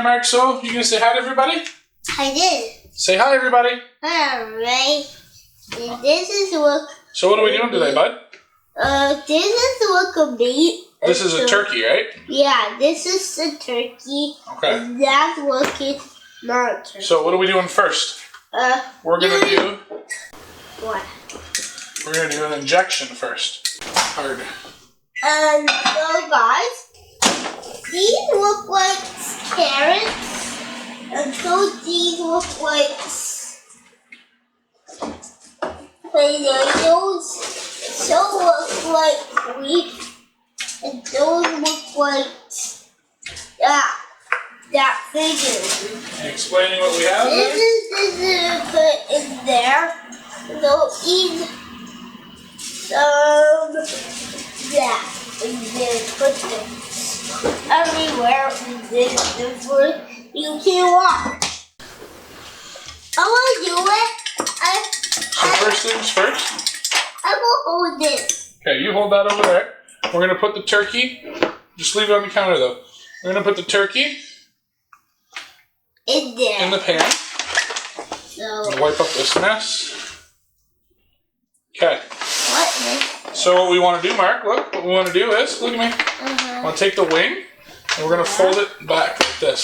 Mark. So, you gonna say hi to everybody? I did. Say hi, everybody. Alright. And this is what... So what are we doing today, bud? This is what a meat. This is a turkey, right? Yeah, this is a turkey. Okay. And that's what it's not turkey. So what are we doing first? We're gonna do... What? We're gonna do an injection first. Hard. So guys, these look like carrots. And so these look like potatoes. So look like wheat. And those look like that figure. Explaining what we have there? This is put in there. So eat some that. And then put them everywhere. And then before you can watch. I want to do it. So first things first? I will hold this. Okay, you hold that over there. We're going to put the turkey, just leave it on the counter though. We're going to put the turkey in there. In the pan. So, I'm going to wipe up this mess. Okay. What? So what we want to do, Mark, look, what we want to do is, look at me. I want to take the wing, and we're going to fold it back like this.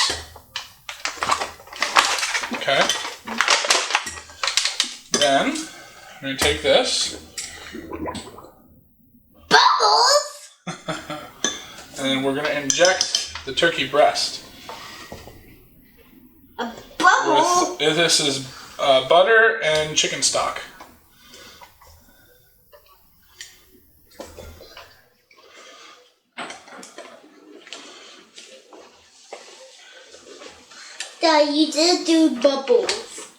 Okay. Then, we're going to take this. Bubbles! And then we're going to inject the turkey breast. A bubble? This is butter and chicken stock. Dad, you didn't do bubbles.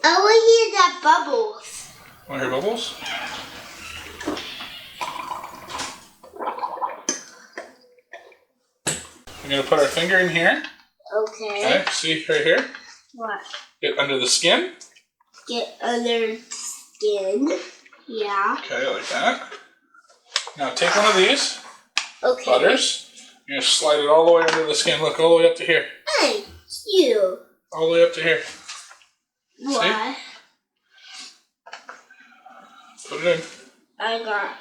I want to hear that bubbles. Want to hear bubbles? We're going to put our finger in here. Okay. Okay, see right here? What? Get under the skin. Get under skin. Yeah. Okay, like that. Now take one of these Okay. butters. You're going to slide it all the way under the skin. Look, all the way up to here. Hey, you. All the way up to here. What? Put it in. I got.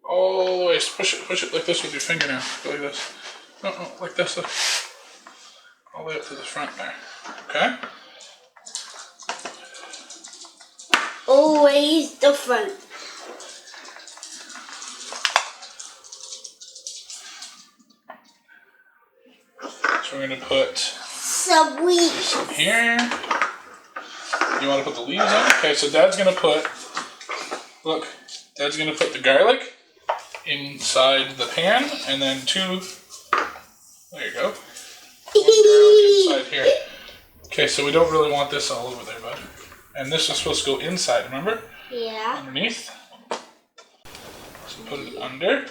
All the way. Push it like this with your finger now. Go like this. No, like this. Look. All the way up to the front there. Okay? Always the front. So we're going to put Some wheat. this in here. You want to put the leaves on? Okay, so Dad's going to put, look, Dad's going to put the garlic inside the pan, and then there you go. Inside here. Okay, so we don't really want this all over there, bud. And this is supposed to go inside, remember? Yeah. Underneath. So put it under.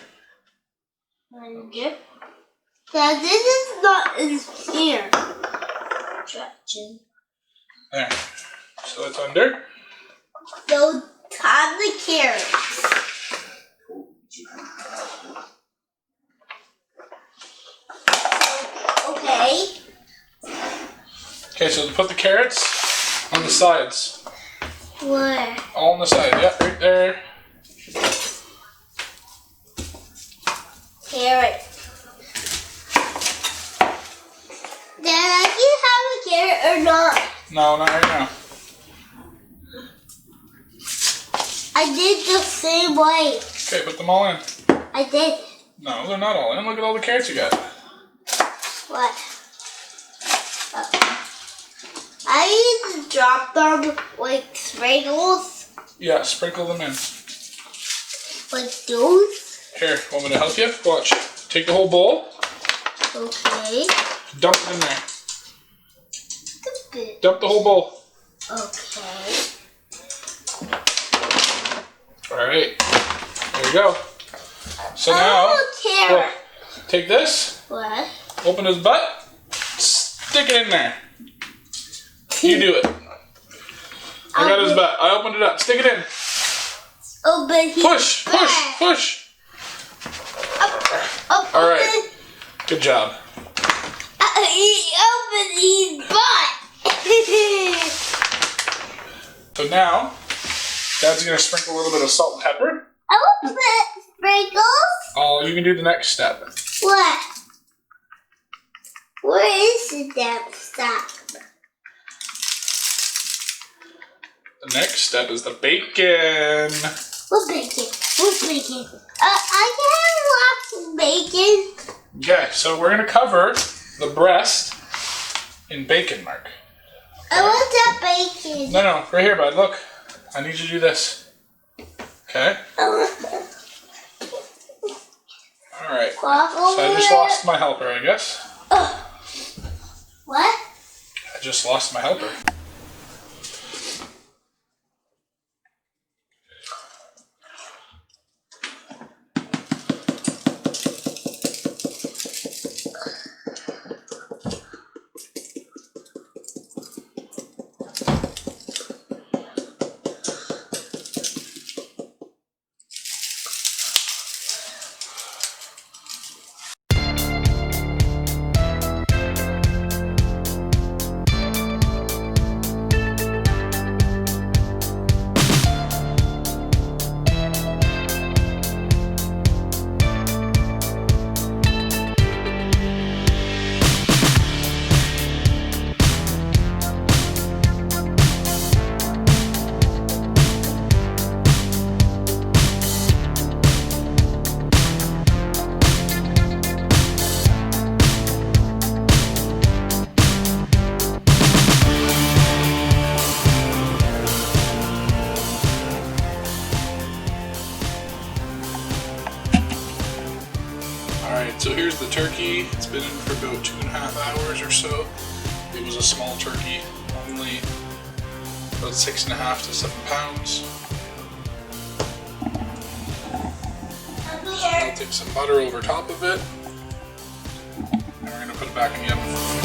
Under. Now this is not in here. There. So it's under. So top the carrots. Okay. Okay, so put the carrots on the sides. Where? All on the side, yeah, right there. Carrot. Dad, I can have a carrot or not? No, not right now. I did the same way. Okay, put them all in. I did. No, they're not all in. Look at all the carrots you got. What? I need to drop them like sprinkles. Yeah, sprinkle them in. Like those. Here, want me to help you? Watch. Take the whole bowl. Okay. Dump it in there. Good. Dump the whole bowl. Okay. Alright. There you go. So now, carrot. look, take this, What? open his butt, stick it in there. You do it. I got his butt. I opened it up. Stick it in. Open his Push, butt. push, push. Up, All right. Good job. He opened his butt. So now, Dad's gonna sprinkle a little bit of salt and pepper. I want to put sprinkles. Oh, you can do the next step. What? Where is the damn stuff? The next step is the bacon. What bacon? What bacon? I can have lots of bacon. Okay, so we're gonna cover the breast in bacon, Mark. I want that bacon. No, right here, bud. Look, I need you to do this. Okay. I want that. All right. Walk So I over just there. lost my helper, I guess. What? I just lost my helper. Alright, so here's the turkey. It's been in for about 2.5 hours or so. It was a small turkey, only about 6.5 to 7 pounds. I'll take some butter over top of it. And we're going to put it back in the oven.